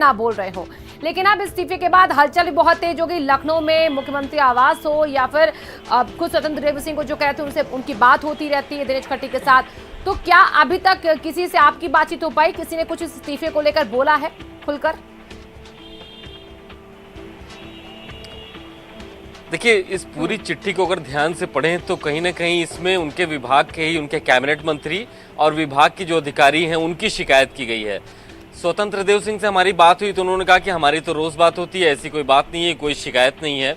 ना बोल रहे हो। लेकिन अब इस्तीफे के बाद हलचल भी बहुत तेज हो गई। लखनऊ में मुख्यमंत्री आवास हो या फिर खुद स्वतंत्र देव सिंह को जो कहते हैं उनसे उनकी बात होती रहती है दिनेश खट्टी के साथ। तो क्या अभी तक किसी से आपकी बातचीत हो पाई? किसी ने कुछ इस्तीफे को लेकर बोला है खुलकर? देखिए, इस पूरी चिट्ठी को अगर ध्यान से पढ़ें तो कहीं ना कहीं इसमें उनके विभाग के ही उनके कैबिनेट मंत्री और विभाग के जो अधिकारी हैं उनकी शिकायत की गई है। स्वतंत्र देव सिंह से हमारी बात हुई तो उन्होंने कहा कि हमारी तो रोज बात होती है, ऐसी कोई बात नहीं है, कोई शिकायत नहीं है।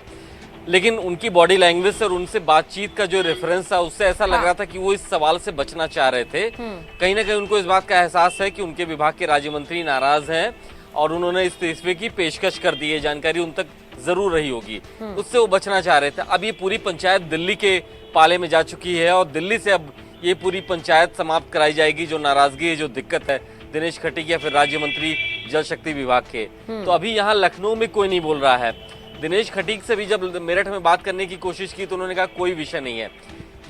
लेकिन उनकी बॉडी लैंग्वेज और उनसे बातचीत का जो रेफरेंस था उससे ऐसा लग रहा था कि वो इस सवाल से बचना चाह रहे थे। कहीं ना कहीं उनको इस बात का एहसास है कि उनके विभाग के राज्य मंत्री नाराज हैं और उन्होंने इस्तीफे की पेशकश कर दी है। जानकारी उन तक जरूर रही होगी, उससे वो बचना चाह रहे थे। अब ये पूरी पंचायत दिल्ली के पाले में जा चुकी है और दिल्ली से अब ये पूरी पंचायत समाप्त कराई जाएगी। जो नाराजगी है, जो दिक्कत है दिनेश खट्टी या फिर राज्य मंत्री जल शक्ति विभाग के, तो अभी यहाँ लखनऊ में कोई नहीं बोल रहा है। दिनेश खट्टी से भी जब मेरठ में बात करने की कोशिश की तो उन्होंने कहा कोई विषय नहीं है।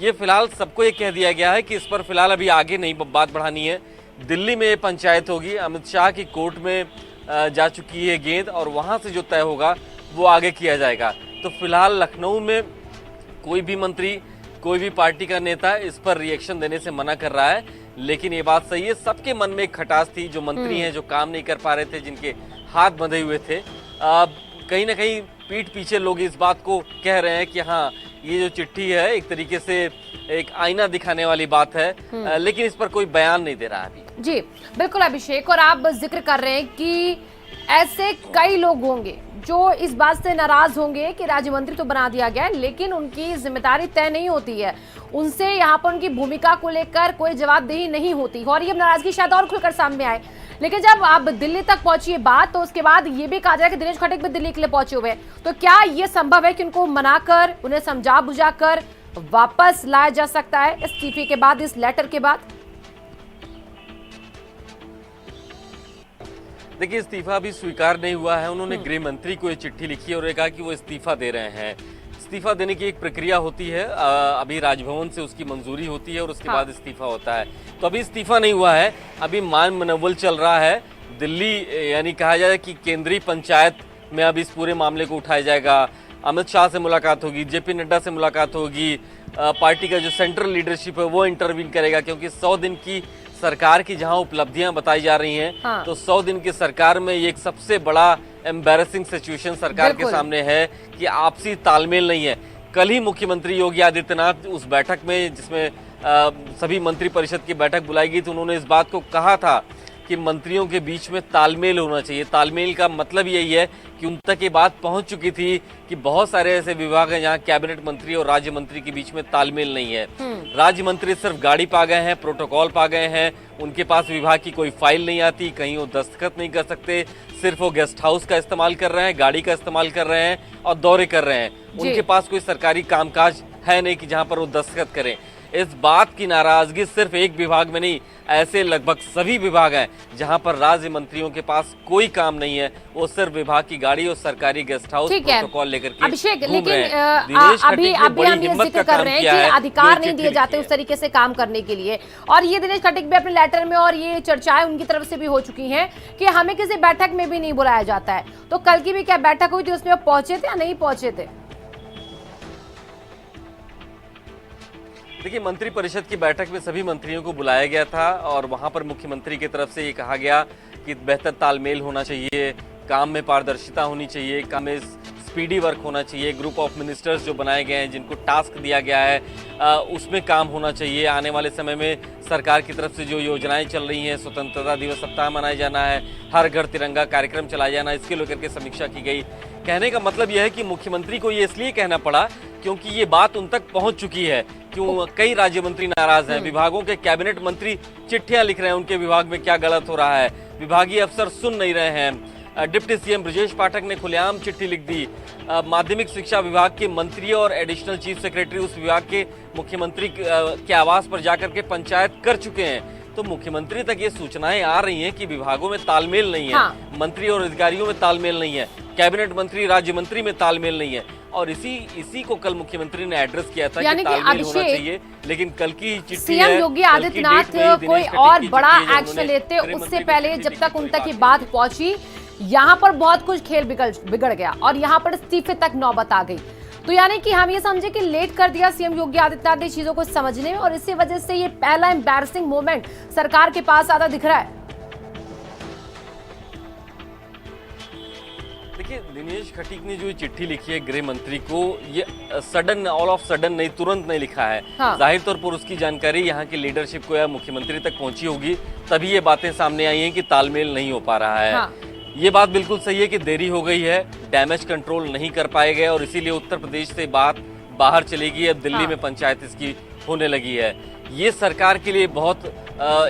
ये फिलहाल सबको ये कह दिया गया है कि इस पर फिलहाल अभी आगे नहीं बात बढ़ानी है। दिल्ली में ये पंचायत होगी, अमित शाह की कोर्ट में जा चुकी है गेंद और वहां से जो तय होगा वो आगे किया जाएगा। तो फिलहाल लखनऊ में कोई भी मंत्री, कोई भी पार्टी का नेता इस पर रिएक्शन देने से मना कर रहा है। लेकिन ये बात सही है, सबके मन में एक खटास थी। जो मंत्री हैं, जो काम नहीं कर पा रहे थे, जिनके हाथ बंधे हुए थे, कहीं ना कहीं पीठ पीछे लोग इस बात को कह रहे हैं कि हाँ, ये जो चिट्ठी है एक तरीके से एक आईना दिखाने वाली बात है। लेकिन इस पर कोई बयान नहीं दे रहा अभी। जी बिल्कुल अभिषेक, और आप जिक्र कर रहे हैं कि ऐसे कई लोग होंगे जो इस बात से नाराज होंगे कि राज्य मंत्री तो बना दिया गया है लेकिन उनकी जिम्मेदारी तय नहीं होती है, उनसे यहाँ पर उनकी भूमिका को लेकर कोई जवाबदेही नहीं होती और ये नाराजगी शायद और खुलकर सामने आए। लेकिन जब आप दिल्ली तक पहुंची ये बात, तो उसके बाद ये भी कहा जाए कि दिनेश खट्टी भी दिल्ली के लिए पहुंचे हुए हैं, तो क्या ये संभव है कि उनको मनाकर, उन्हें समझा बुझाकर वापस लाया जा सकता है इस्तीफे के बाद, इस लेटर के बाद? देखिए, इस्तीफा अभी स्वीकार नहीं हुआ है। उन्होंने गृह मंत्री को ये चिट्ठी लिखी है और कहा कि वो इस्तीफा दे रहे हैं। इस्तीफा देने की एक प्रक्रिया होती है, अभी राजभवन से उसकी मंजूरी होती है और उसके बाद इस्तीफा होता है। तो अभी इस्तीफा नहीं हुआ है, अभी मान मनवल चल रहा है दिल्ली, यानी कहा जाए कि केंद्रीय पंचायत में अब इस पूरे मामले को उठाया जाएगा। अमित शाह से मुलाकात होगी, जेपी नड्डा से मुलाकात होगी, पार्टी का जो सेंट्रल लीडरशिप है वो इंटरवीन करेगा, क्योंकि 100 दिन की सरकार की जहां उपलब्धियां बताई जा रही हैं, तो 100 दिन की सरकार में ये एक सबसे बड़ा एम्बैरेसिंग सिचुएशन सरकार के सामने है कि आपसी तालमेल नहीं है। कल ही मुख्यमंत्री योगी आदित्यनाथ उस बैठक में, जिसमें सभी मंत्री परिषद की बैठक बुलाई गई, तो उन्होंने इस बात को कहा था कि मंत्रियों के बीच में तालमेल होना चाहिए। तालमेल का मतलब यही है कि उन तक ये बात पहुंच चुकी थी कि बहुत सारे ऐसे विभाग हैं जहां कैबिनेट मंत्री और राज्य मंत्री के बीच में तालमेल नहीं है। राज्य मंत्री सिर्फ गाड़ी पा गए हैं, प्रोटोकॉल पा गए हैं, उनके पास विभाग की कोई फाइल नहीं आती, कहीं वो दस्तखत नहीं कर सकते, सिर्फ वो गेस्ट हाउस का इस्तेमाल कर रहे हैं, गाड़ी का इस्तेमाल कर रहे हैं और दौरे कर रहे हैं। उनके पास कोई सरकारी कामकाज है नहीं कि जहां पर वो दस्तखत करें। इस बात की नाराजगी सिर्फ एक विभाग में नहीं, ऐसे लगभग सभी विभाग हैं जहां पर राज्य मंत्रियों के पास कोई काम नहीं है, वो सिर्फ विभाग की गाड़ी और सरकारी गेस्ट हाउस प्रोटोकॉल लेकर के अभिषेक, लेकिन अभी हम ये जिक्र कर रहे हैं कि अधिकार नहीं दिए जाते उस तरीके से काम करने के लिए, और ये दिनेश खट्टी भी अपने लेटर में, और ये चर्चाएं उनकी तरफ से भी हो चुकी हैं कि हमें किसी बैठक में भी नहीं बुलाया जाता है। तो कल की भी क्या बैठक हुई थी, उसमें आप पहुंचे थे या नहीं पहुंचे थे? देखिए, मंत्री परिषद की बैठक में सभी मंत्रियों को बुलाया गया था और वहां पर मुख्यमंत्री की तरफ से ये कहा गया कि बेहतर तालमेल होना चाहिए, काम में पारदर्शिता होनी चाहिए, काम में स्पीडी वर्क होना चाहिए, ग्रुप ऑफ मिनिस्टर्स जो बनाए गए हैं, जिनको टास्क दिया गया है, उसमें काम होना चाहिए। आने वाले समय में सरकार की तरफ से जो योजनाएं चल रही हैं, स्वतंत्रता दिवस सप्ताह मनाया जाना है, हर घर तिरंगा कार्यक्रम चलाया जाना, इसके लेकर के समीक्षा की गई। कहने का मतलब यह है कि मुख्यमंत्री को ये इसलिए कहना पड़ा क्योंकि ये बात उन तक पहुंच चुकी है। क्यों कई राज्य मंत्री नाराज हैं, विभागों के कैबिनेट मंत्री चिट्ठियां लिख रहे हैं उनके विभाग में क्या गलत हो रहा है, विभागीय अफसर सुन नहीं रहे हैं। डिप्टी सीएम ब्रजेश पाठक ने खुलेआम चिट्ठी लिख दी। माध्यमिक शिक्षा विभाग के मंत्री और एडिशनल चीफ सेक्रेटरी उस विभाग के मुख्यमंत्री के आवास पर जाकर के पंचायत कर चुके हैं। तो मुख्यमंत्री तक ये सूचनाएं आ रही हैं कि विभागों में तालमेल नहीं है, मंत्री और अधिकारियों में तालमेल नहीं है, कैबिनेट मंत्री राज्य मंत्री में तालमेल नहीं है, और इसी को कल मुख्यमंत्री ने एड्रेस किया था कि तालमेल होना चाहिए। लेकिन कल की चिट्ठी सीएम योगी आदित्यनाथ कोई और बड़ा एक्शन लेते उससे पहले जब तक उन तक ये बात पहुंची यहाँ पर बहुत कुछ खेल बिगड़ गया और यहाँ पर इस्तीफे तक नौबत आ गई। तो यानी कि हम ये समझे कि लेट कर दिया सीएम योगी आदित्यनाथ ने चीजों को समझने में, और इसी वजह से ये पहला एम्बैरसिंग मोमेंट सरकार के पास आधा दिख रहा है। देखिए, दिनेश खटीक ने जो चिट्ठी लिखी है गृह मंत्री को, ये सडन, ऑल ऑफ सडन नहीं, तुरंत नहीं लिखा है। हाँ। जाहिर तौर पर उसकी जानकारी यहाँ की लीडरशिप को या मुख्यमंत्री तक पहुंची होगी, तभी ये बातें सामने आई हैं कि तालमेल नहीं हो पा रहा है। हाँ। ये बात बिल्कुल सही है कि देरी हो गई है, डैमेज कंट्रोल नहीं कर पाए गए और इसीलिए उत्तर प्रदेश से बात बाहर चली गई। अब दिल्ली में पंचायत इसकी होने लगी है। ये सरकार के लिए बहुत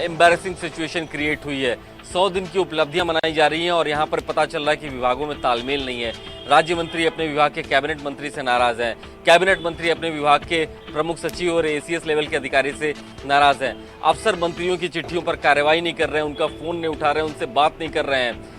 एम्बैरेसिंग सिचुएशन क्रिएट हुई है। 100 दिन की उपलब्धियां मनाई जा रही हैं और यहाँ पर पता चल रहा है कि विभागों में तालमेल नहीं है। राज्य मंत्री अपने विभाग के कैबिनेट मंत्री से नाराज हैं, कैबिनेट मंत्री अपने विभाग के प्रमुख सचिव और एसीएस लेवल के अधिकारी से नाराज हैं, अफसर मंत्रियों की चिट्ठियों पर कार्रवाई नहीं कर रहे हैं, उनका फोन नहीं उठा रहे हैं, उनसे बात नहीं कर रहे हैं।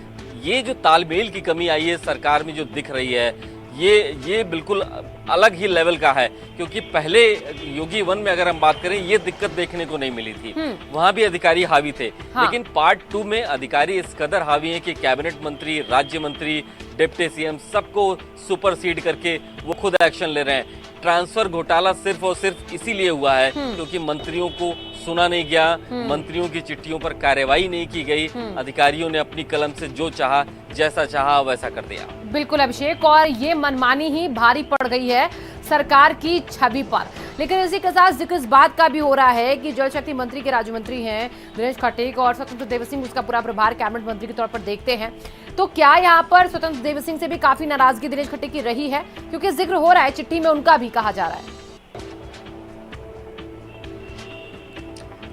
ये जो तालमेल की कमी आई है सरकार में, जो दिख रही है, ये बिल्कुल अलग ही लेवल का है। क्योंकि पहले योगी 1 में अगर हम बात करें, ये दिक्कत देखने को नहीं मिली थी। वहां भी अधिकारी हावी थे। हाँ। लेकिन पार्ट 2 में अधिकारी इस कदर हावी हैं कि कैबिनेट मंत्री, राज्य मंत्री, डिप्टी सीएम सबको सुपरसीड करके वो खुद एक्शन ले रहे हैं। ट्रांसफर घोटाला सिर्फ और सिर्फ इसीलिए हुआ है क्योंकि मंत्रियों को सुना नहीं गया, मंत्रियों की चिट्ठियों पर कार्रवाई नहीं की गई, अधिकारियों ने अपनी कलम से जो चाहा, जैसा चाहा वैसा कर दिया। बिल्कुल अभिषेक, और ये मनमानी ही भारी पड़ गई है सरकार की छवि पर। लेकिन इसी के साथ जिक्र इस बात का भी हो रहा है कि जल शक्ति मंत्री के राज्य मंत्री हैं दिनेश खटीक और स्वतंत्र देव सिंह उसका पूरा प्रभार कैबिनेट मंत्री के तौर पर देखते हैं। तो क्या यहाँ पर स्वतंत्र देव सिंह से भी काफी नाराजगी दिनेश खटीक की रही है? क्योंकि जिक्र हो रहा है, चिट्ठी में उनका भी कहा जा रहा है।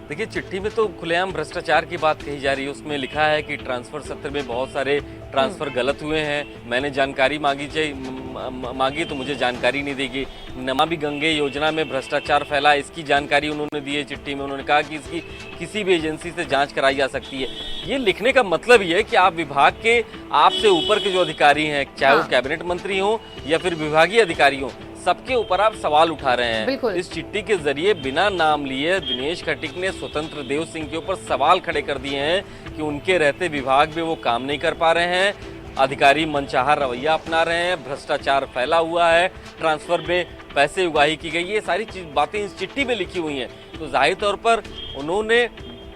देखिए, चिट्ठी में तो खुलेआम भ्रष्टाचार की बात कही जा रही है। उसमें लिखा है कि ट्रांसफर सत्र में बहुत सारे ट्रांसफर गलत हुए हैं, मैंने जानकारी मांगी तो मुझे जानकारी नहीं देगी। नमामि गंगे योजना में भ्रष्टाचार फैला, इसकी जानकारी उन्होंने दी है चिट्ठी में। उन्होंने कहा कि इसकी किसी भी एजेंसी से जांच कराई जा सकती है। ये लिखने का मतलब ये है कि आप विभाग के आपसे ऊपर के जो अधिकारी हैं, चाहे वो कैबिनेट मंत्री हो या फिर विभागीय अधिकारी हो, सबके ऊपर आप सवाल उठा रहे हैं। इस चिट्ठी के जरिए बिना नाम लिए दिनेश खटीक ने स्वतंत्र देव सिंह के ऊपर सवाल खड़े कर दिए हैं कि उनके रहते विभाग में वो काम नहीं कर पा रहे हैं, अधिकारी मनचाहा रवैया अपना रहे हैं, भ्रष्टाचार फैला हुआ है, ट्रांसफर में पैसे उगाही की गई। ये सारी बातें इस चिट्ठी में लिखी हुई हैं। तो जाहिर तौर पर उन्होंने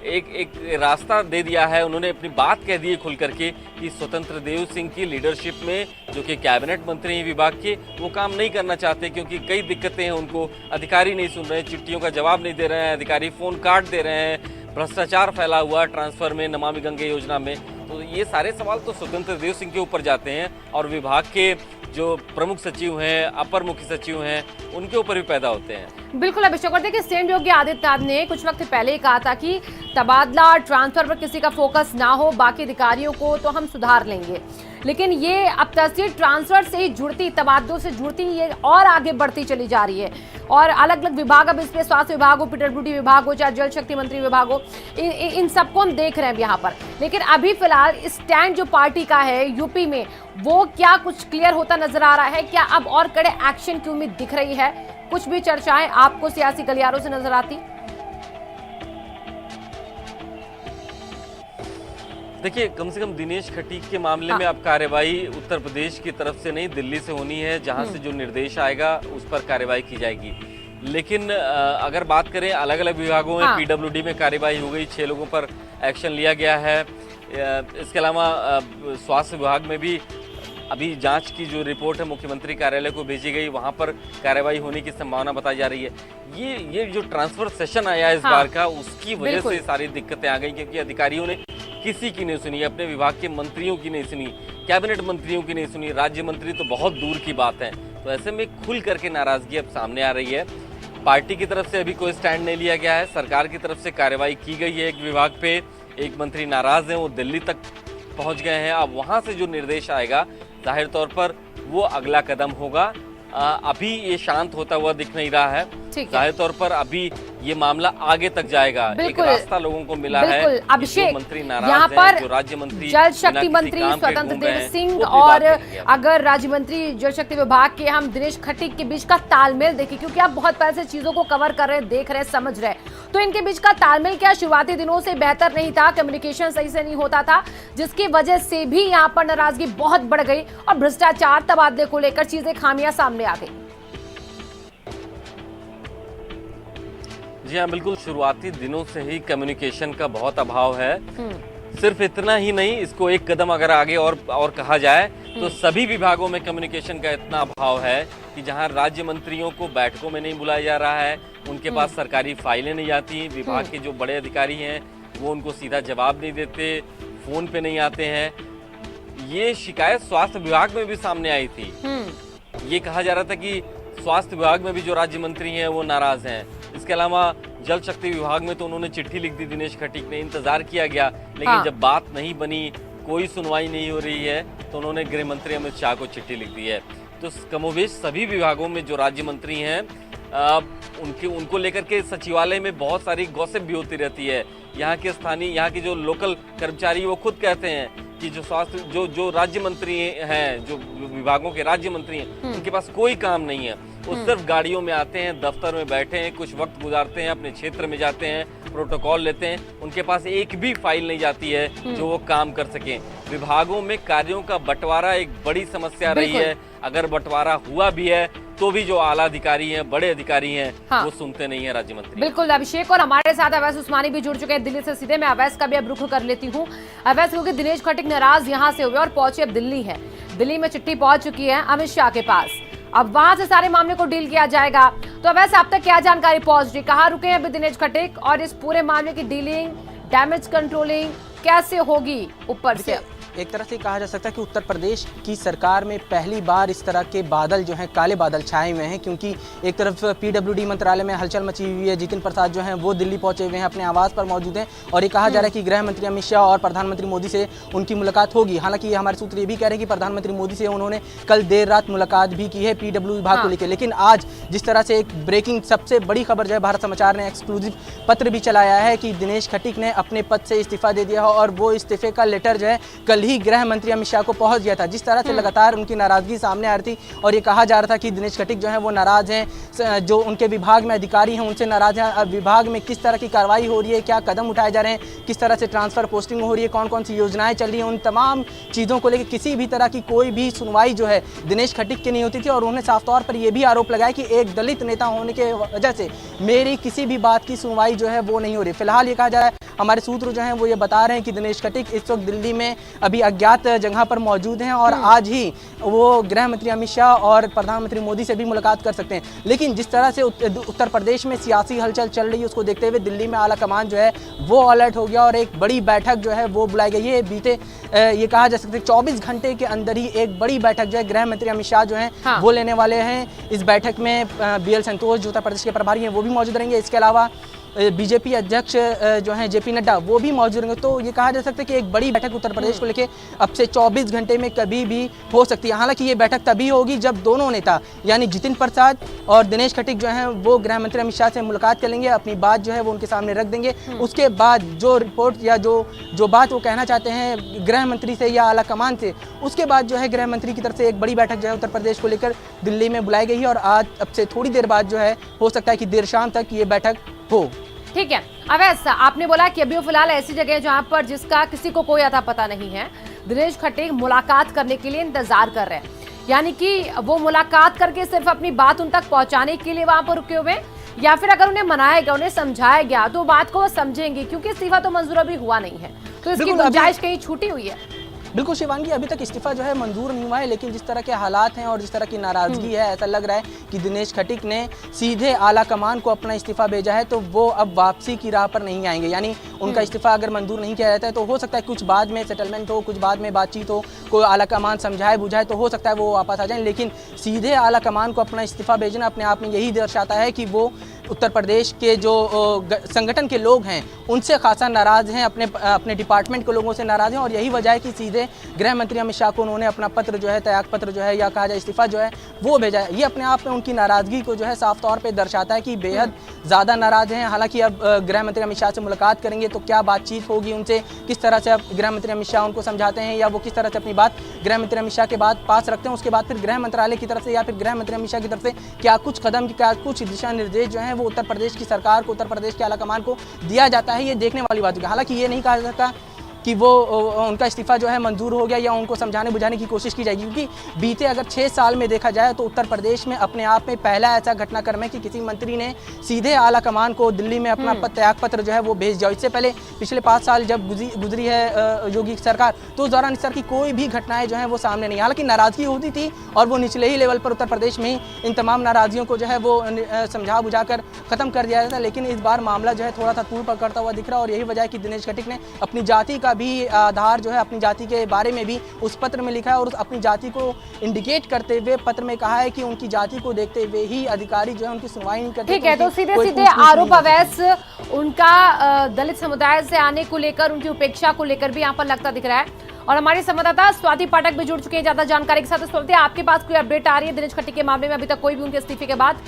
एक रास्ता दे दिया है, उन्होंने अपनी बात कह दी है खुल करके कि स्वतंत्र देव सिंह की लीडरशिप में, जो कि कैबिनेट मंत्री हैं विभाग के, वो काम नहीं करना चाहते क्योंकि कई दिक्कतें हैं उनको। अधिकारी नहीं सुन रहे, चिट्ठियों का जवाब नहीं दे रहे हैं, अधिकारी फोन काट दे रहे हैं, भ्रष्टाचार फैला हुआ ट्रांसफर में, नमामि गंगे योजना में। तो ये सारे सवाल तो स्वतंत्र देव सिंह के ऊपर जाते हैं और विभाग के जो प्रमुख सचिव हैं, अपर मुख्य सचिव हैं, उनके ऊपर भी पैदा होते हैं। बिल्कुल अभिषेक, और देखिए सीएम योगी आदित्यनाथ ने कुछ वक्त पहले ही कहा था कि तबादला ट्रांसफर पर किसी का फोकस ना हो, बाकी अधिकारियों को तो हम सुधार लेंगे। लेकिन ये अब तस्वीर ट्रांसफर से ही जुड़ती, तबादलों से जुड़ती, ये और आगे बढ़ती चली जा रही है। और अलग अलग विभाग, अब इसमें स्वास्थ्य विभाग हो, पीडब्ल्यूडी विभाग हो, चाहे जल शक्ति मंत्री विभाग हो, इन सबको हम देख रहे हैं यहाँ पर। लेकिन अभी फिलहाल स्टैंड जो पार्टी का है यूपी में, वो क्या कुछ क्लियर होता नजर आ रहा है? क्या अब और कड़े एक्शन की उम्मीद दिख रही है? कुछ भी चर्चाएं आपको सियासी गलियारों से नजर आती? देखिए, कम से कम दिनेश खटीक के मामले में अब कार्रवाई उत्तर प्रदेश की तरफ से नहीं, दिल्ली से होनी है। जहां से जो निर्देश आएगा उस पर कार्रवाई की जाएगी। लेकिन अगर बात करें अलग अलग विभागों में, पीडब्ल्यूडी में कार्रवाई हो गई, 6 लोगों पर एक्शन लिया गया है। इसके अलावा स्वास्थ्य विभाग में भी अभी जांच की जो रिपोर्ट है मुख्यमंत्री कार्यालय को भेजी गई, वहां पर कार्रवाई होने की संभावना बताई जा रही है। ये जो ट्रांसफर सेशन आया इस बार का, उसकी वजह से सारी दिक्कतें आ गई क्योंकि अधिकारियों ने किसी की नहीं सुनी, अपने विभाग के मंत्रियों की नहीं सुनी, कैबिनेट मंत्रियों की नहीं सुनी, राज्य मंत्री तो बहुत दूर की बात है। तो ऐसे में खुल करके नाराजगी अब सामने आ रही है। पार्टी की तरफ से अभी कोई स्टैंड नहीं लिया गया है, सरकार की तरफ से कार्रवाई की गई है एक विभाग पे, एक मंत्री नाराज है, वो दिल्ली तक पहुंच गए हैं। अब वहां से जो निर्देश आएगा, जाहिर तौर पर वो अगला कदम होगा। अभी ये शांत होता हुआ दिख नहीं रहा है। ठीक है। जाहिर तौर पर अभी ये मामला आगे तक जाएगा। एक बिल्कुल। रास्ता लोगों को मिला है बिल्कुल। कि जो अभिषेक, मंत्री नाराज यहाँ हैं, पर जो राज्य मंत्री जल बिना शक्ति किसी मंत्री काम के स्वतंत्र घूम रहे देव हैं, सिंह वो और विवाद करेंगे। अगर राज्य मंत्री जल शक्ति विभाग के हम दिनेश खटीक के बीच का तालमेल देखें, क्योंकि आप बहुत पहले से चीजों को कवर कर रहे हैं, देख रहे हैं, समझ रहे हैं, तो इनके बीच का तालमेल क्या शुरुआती दिनों से बेहतर नहीं था, कम्युनिकेशन सही से नहीं होता था, जिसकी वजह से भी यहाँ पर नाराजगी बहुत बढ़ गई और भ्रष्टाचार तबादले को लेकर चीजें खामियां सामने आ गई। जी हाँ, बिल्कुल। शुरुआती दिनों से ही कम्युनिकेशन का बहुत अभाव है। सिर्फ इतना ही नहीं, इसको एक कदम अगर आगे और कहा जाए तो सभी विभागों में कम्युनिकेशन का इतना अभाव है कि जहां राज्य मंत्रियों को बैठकों में नहीं बुलाया जा रहा है, उनके पास सरकारी फाइलें नहीं आती, विभाग के जो बड़े अधिकारी हैं वो उनको सीधा जवाब नहीं देते, फोन पे नहीं आते हैं। ये शिकायत स्वास्थ्य विभाग में भी सामने आई थी। ये कहा जा रहा था कि स्वास्थ्य विभाग में भी जो राज्य मंत्री हैं वो नाराज हैं। इसके अलावा जल शक्ति विभाग में तो उन्होंने चिट्ठी लिख दी दिनेश खटीक ने, इंतजार किया गया, लेकिन जब बात नहीं बनी, कोई सुनवाई नहीं हो रही है, तो उन्होंने गृह मंत्री अमित शाह को चिट्ठी लिख दी है। तो कमोबेश सभी विभागों में जो राज्य मंत्री हैं उनको लेकर के सचिवालय में बहुत सारी गॉसिप भी होती रहती है। यहाँ के स्थानीय, यहाँ के जो लोकल कर्मचारी वो खुद कहते हैं कि जो स्वास्थ्य जो राज्य मंत्री हैं, जो विभागों के राज्य मंत्री हैं, उनके पास कोई काम नहीं है। वो सिर्फ गाड़ियों में आते हैं, दफ्तर में बैठे हैं, कुछ वक्त गुजारते हैं, अपने क्षेत्र में जाते हैं, प्रोटोकॉल लेते हैं, उनके पास एक भी फाइल नहीं जाती है जो वो काम कर सकें। विभागों में कार्यों का बंटवारा एक बड़ी समस्या रही है। अगर बंटवारा हुआ भी है तो भी जो आला अधिकारी हैं, बड़े अधिकारी हैं, वो सुनते नहीं है राज्य मंत्री। बिल्कुल अभिषेक, और हमारे साथ अवैस उस्मानी भी जुड़ चुके हैं दिल्ली से सीधे। मैं अवैस का भी अब रुख कर लेती हूँ। अवैस, क्योंकि दिनेश खटीक नाराज यहाँ से हुए और पहुंचे अब दिल्ली है, दिल्ली में चिट्ठी पहुंच चुकी है अमित शाह के पास, अब वहां से सारे मामले को डील किया जाएगा। तो वैसे अब तक क्या जानकारी पहुंच रही, कहाँ रुके हैं अभी दिनेश खटीक, और इस पूरे मामले की डीलिंग, डैमेज कंट्रोलिंग कैसे होगी ऊपर से? एक तरह से कहा जा सकता है कि उत्तर प्रदेश की सरकार में पहली बार इस तरह के बादल जो हैं, काले बादल छाए हुए हैं, क्योंकि एक तरफ पीडब्ल्यूडी मंत्रालय में हलचल मची हुई है। जितिन प्रसाद जो हैं वो दिल्ली पहुंचे हुए हैं, अपने आवास पर मौजूद हैं, और ये कहा जा रहा है कि गृह मंत्री अमित शाह और प्रधानमंत्री मोदी से उनकी मुलाकात होगी। हालांकि हमारे सूत्र ये भी कह रहे हैं कि प्रधानमंत्री मोदी से उन्होंने कल देर रात मुलाकात भी की है पीडब्ल्यू विभाग को लेकर। लेकिन आज जिस तरह से एक ब्रेकिंग सबसे बड़ी खबर जो है, भारत समाचार ने एक्सक्लूसिव पत्र भी चलाया है कि दिनेश खटीक ने अपने पद से इस्तीफा दे दिया है, और वो इस्तीफे का लेटर जो है कल ही गृह मंत्री अमित शाह को पहुंच गया था। जिस तरह से लगातार उनकी नाराजगी सामने आ रही थी और ये कहा जा रहा था कि दिनेश खटीक जो है वो नाराज हैं, जो उनके विभाग में अधिकारी हैं उनसे नाराज हैं। अब विभाग में किस तरह की कार्रवाई हो रही है, क्या कदम उठाए जा रहे हैं, किस तरह से ट्रांसफर पोस्टिंग हो रही है, कौन कौन सी योजनाएं चल रही हैं, उन तमाम चीज़ों को लेकर किसी भी तरह की कोई भी सुनवाई जो है दिनेश खटीक की नहीं होती थी। और उन्होंने साफ तौर पर यह भी आरोप लगाया कि एक दलित नेता होने की वजह से मेरी किसी भी बात की सुनवाई जो है वो नहीं हो रही। फिलहाल ये कहा जा रहा है, हमारे सूत्र जो हैं वो ये बता रहे हैं कि दिनेश खटीक इस वक्त दिल्ली में अभी अज्ञात जगह पर मौजूद हैं, और आज ही वो गृह मंत्री अमित शाह और प्रधानमंत्री मोदी से भी मुलाकात कर सकते हैं। लेकिन जिस तरह से उत्तर प्रदेश में सियासी हलचल चल रही है, उसको देखते हुए दिल्ली में आला कमान जो है वो अलर्ट हो गया, और एक बड़ी बैठक जो है वो बुलाई गई है। बीते ये कहा जा सकता है 24 घंटे के अंदर ही एक बड़ी बैठक जो है गृह मंत्री अमित शाह जो है वो लेने वाले हैं। इस बैठक में BL संतोष जो उत्तर प्रदेश के प्रभारी हैं वो भी मौजूद रहेंगे। इसके अलावा बीजेपी अध्यक्ष जो हैं JP नड्डा वो भी मौजूद रहेंगे। तो ये कहा जा सकता है कि एक बड़ी बैठक उत्तर प्रदेश को लेकर अब से 24 घंटे में कभी भी हो सकती है। हालांकि ये बैठक तभी होगी जब दोनों नेता यानी जितिन प्रसाद और दिनेश खटीक जो हैं वो गृह मंत्री अमित शाह से मुलाकात कर लेंगे, अपनी बात जो है वो उनके सामने रख देंगे। उसके बाद जो रिपोर्ट या जो बात वो कहना चाहते हैं गृह मंत्री से या आला कमान से, उसके बाद जो है गृह मंत्री की तरफ से एक बड़ी बैठक जो है उत्तर प्रदेश को लेकर दिल्ली में बुलाई गई है, और आज अब से थोड़ी देर बाद जो है हो सकता है कि देर शाम तक ये बैठक हो। ठीक है अवैस, आपने बोला कि अभी फिलहाल ऐसी जगह है जहां पर जिसका किसी को कोई अता पता नहीं है। दिनेश खटीक मुलाकात करने के लिए इंतजार कर रहे हैं, यानी कि वो मुलाकात करके सिर्फ अपनी बात उन तक पहुंचाने के लिए वहां पर रुके हुए, या फिर अगर उन्हें मनाया गया, उन्हें समझाया गया तो बात को वो समझेंगे, क्योंकि इस्तीफा तो मंजूर अभी हुआ नहीं है, तो इसकी गुंजाइश कहीं छूटी हुई है। बिल्कुल शिवांगी, अभी तक इस्तीफा जो है मंजूर नहीं हुआ है, लेकिन जिस तरह के हालात हैं और जिस तरह की नाराजगी है, ऐसा लग रहा है कि दिनेश खटीक ने सीधे आला कमान को अपना इस्तीफा भेजा है, तो वो अब वापसी की राह पर नहीं आएंगे। यानी उनका इस्तीफा अगर मंजूर नहीं किया जाता है तो हो सकता है कुछ बाद में सेटलमेंट हो, कुछ बाद में बातचीत हो, कोई आला कमान समझाए बुझाए तो हो सकता है वो वापस आ जाए। लेकिन सीधे आला कमान को अपना इस्तीफा भेजना अपने आप में यही दर्शाता है कि वो उत्तर प्रदेश के जो संगठन के लोग हैं उनसे खासा नाराज़ हैं, अपने डिपार्टमेंट के लोगों से नाराज़ हैं। और यही वजह है कि सीधे गृह मंत्री अमित शाह को उन्होंने अपना पत्र जो है, त्याग पत्र जो है या कहा जाए इस्तीफा जो है वो भेजा है। ये अपने आप में उनकी नाराज़गी को जो है साफ तौर पर दर्शाता है कि बेहद ज़्यादा नाराज़ हैं। हालांकि अब गृह मंत्री अमित शाह से मुलाकात करेंगे तो क्या बातचीत होगी उनसे, किस तरह से अब गृह मंत्री अमित शाह उनको समझाते हैं या वो किस तरह से अपनी बात गृह मंत्री अमित शाह के बाद पास रखते हैं, उसके बाद फिर गृह मंत्रालय की तरफ से या फिर गृह मंत्री अमित शाह की तरफ से क्या कुछ कदम, क्या कुछ दिशा निर्देश जो हैं वो उत्तर प्रदेश की सरकार को, उत्तर प्रदेश के आलाकमान को दिया जाता है, ये देखने वाली बात है। हालांकि ये नहीं कहा जा सकता कि वो उनका इस्तीफा जो है मंजूर हो गया या उनको समझाने बुझाने की कोशिश की जाएगी, क्योंकि बीते अगर 6 साल में देखा जाए तो उत्तर प्रदेश में अपने आप में पहला ऐसा घटनाक्रम है कि किसी मंत्री ने सीधे आला कमान को दिल्ली में अपना त्याग पत्र जो है वो भेज दिया। इससे पहले पिछले 5 साल जब गुजरी है योगी सरकार तो उस दौरान इस तरह की कोई भी घटनाएं जो है वो सामने नहीं। हालांकि नाराज़गी होती थी और वो निचले ही लेवल पर उत्तर प्रदेश में ही इन तमाम नाराज़गियों को जो है वो समझा बुझा कर ख़त्म कर दिया जाता, लेकिन इस बार मामला जो है थोड़ा सा तूल पकड़ता हुआ दिख रहा है। और यही वजह है कि दिनेश खटीक ने अपनी जाति का भी आधार जो है, अपनी जाति के बारे में भी उस पत्र में लिखा है और उस अपनी जाति को इंडिकेट करते हुए पत्र में कहा है कि उनकी जाति को देखते हुए ही अधिकारी जो है उनकी सुनवाई नहीं करते। ठीक है, तो सीधे सीधे आरोप अवैध उनका दलित समुदाय से आने को लेकर, उनकी उपेक्षा को लेकर भी यहाँ पर लगता दिख रहा है। और हमारी संवाददाता स्वाति पाठक भी जुड़ चुके हैं ज्यादा जानकारी के साथ। स्वाति, आपके पास कोई अपडेट आ रही है दिनेश खटीक के मामले में अभी तक कोई भी उनके इस्तीफे के बाद?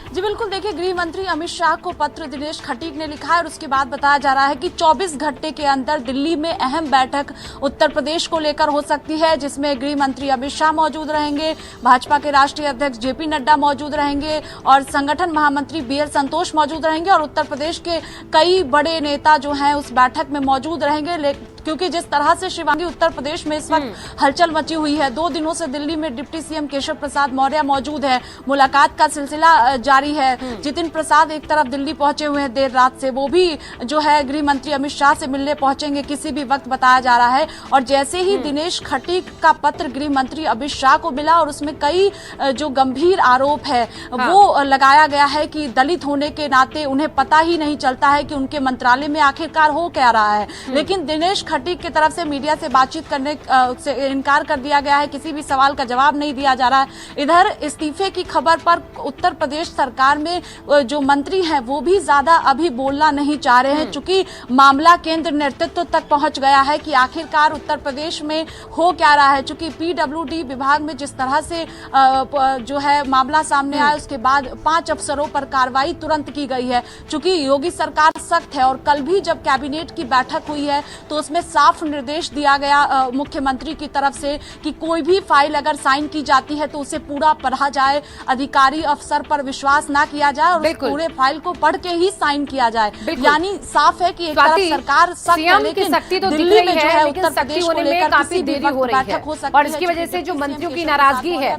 जी बिल्कुल, देखिए गृह मंत्री अमित शाह को पत्र दिनेश खटीक ने लिखा है और उसके बाद बताया जा रहा है कि 24 घंटे के अंदर दिल्ली में अहम बैठक उत्तर प्रदेश को लेकर हो सकती है, जिसमें गृह मंत्री अमित शाह मौजूद रहेंगे, भाजपा के राष्ट्रीय अध्यक्ष जेपी नड्डा मौजूद रहेंगे और संगठन महामंत्री बीएल संतोष मौजूद रहेंगे और उत्तर प्रदेश के कई बड़े नेता जो हैं उस बैठक में मौजूद रहेंगे। क्योंकि जिस तरह से शिवांगी उत्तर प्रदेश में इस वक्त हलचल मची हुई है, 2 दिनों से दिल्ली में डिप्टी सीएम केशव प्रसाद मौर्य मौजूद है, मुलाकात का सिलसिला जारी है। जितिन प्रसाद एक तरफ दिल्ली पहुंचे हुए हैं देर रात से, वो भी जो है गृह मंत्री अमित शाह से मिलने पहुंचेंगे किसी भी वक्त बताया जा रहा है। और जैसे ही दिनेश खटीक का पत्र गृह मंत्री अमित शाह को मिला और उसमें कई जो गंभीर आरोप है वो लगाया गया है कि दलित होने के नाते उन्हें पता ही नहीं चलता है कि उनके मंत्रालय में आखिरकार हो क्या रहा है। लेकिन दिनेश खटीक की तरफ से मीडिया से बातचीत करने से इनकार कर दिया गया है, किसी भी सवाल का जवाब नहीं दिया जा रहा है। इधर इस्तीफे की खबर पर उत्तर प्रदेश सरकार में जो मंत्री हैं वो भी ज्यादा अभी बोलना नहीं चाह रहे हैं, चूंकि मामला केंद्र नेतृत्व तक पहुंच गया है कि आखिरकार उत्तर प्रदेश में हो क्या रहा है। चूंकि पीडब्ल्यूडी विभाग में जिस तरह से जो है मामला सामने आया उसके बाद 5 अफसरों पर कार्रवाई तुरंत की गई है। चूंकि योगी सरकार सख्त है और कल भी जब कैबिनेट की बैठक हुई है तो उसमें साफ निर्देश दिया गया मुख्यमंत्री की तरफ से कि कोई भी फाइल अगर साइन की जाती है तो उसे पूरा पढ़ा जाए, अधिकारी अफसर पर विश्वास ना किया जाए और उस पूरे फाइल को पढ़ के ही साइन किया जाए। यानी साफ है कि एक तरफ सरकार सख्त है, लेकिन दिल्ली में जो है उत्तर प्रदेश को लेकर काफी देरी हो रही है और इसकी वजह से जो मंत्रियों की नाराजगी है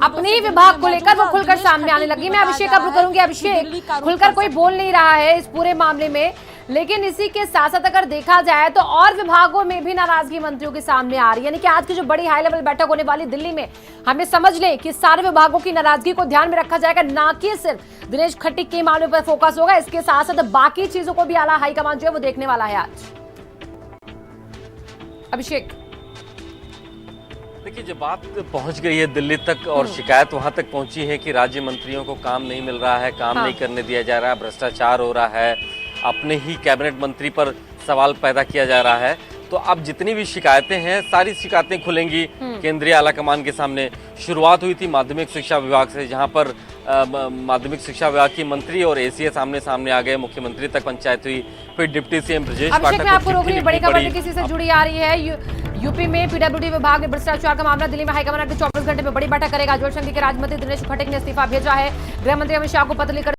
अपने ही विभाग को लेकर वो खुलकर सामने आने लगी। मैं अभिषेक अब करूंगी। अभिषेक, खुलकर कोई बोल नहीं रहा है इस पूरे मामले में, लेकिन इसी के साथ साथ अगर देखा जाए तो और विभागों में भी नाराजगी मंत्रियों के सामने आ रही है। यानी कि आज की जो बड़ी हाई लेवल बैठक होने वाली दिल्ली में, हमें समझ लें कि सारे विभागों की नाराजगी को ध्यान में रखा जाएगा, ना कि सिर्फ दिनेश खटीक के मामले पर फोकस होगा। इसके साथ साथ बाकी चीजों को भी आला हाईकमान जो है वो देखने वाला है आज। अभिषेक, देखिए, जब बात पहुंच गई है दिल्ली तक और शिकायत वहां तक पहुंची है कि राज्य मंत्रियों को काम नहीं मिल रहा है, काम नहीं करने दिया जा रहा है, भ्रष्टाचार हो रहा है, अपने ही कैबिनेट मंत्री पर सवाल पैदा किया जा रहा है, तो अब जितनी भी शिकायतें हैं सारी शिकायतें खुलेंगी केंद्रीय आलाकमान के सामने। शुरुआत हुई थी माध्यमिक शिक्षा विभाग से, जहां पर माध्यमिक शिक्षा विभाग की मंत्री और एसीएस आमने सामने आ गए, मुख्यमंत्री तक पंचायत हुई, फिर डिप्टी सीएम ब्रजेश पाठक को आपको रोक रही बड़ी खबर किसी से जुड़ी आ रही है। यूपी में पीडब्ल्यूडी विभाग में भ्रष्टाचार का मामला, दिल्ली में हाईकमान 24 घंटे में बड़ी बैठक करेगा। जल शक्ति के राज्य मंत्री दिनेश खटीक ने इस्तीफा भेजा है। गृह मंत्री अमित शाह को पत्र लिखकर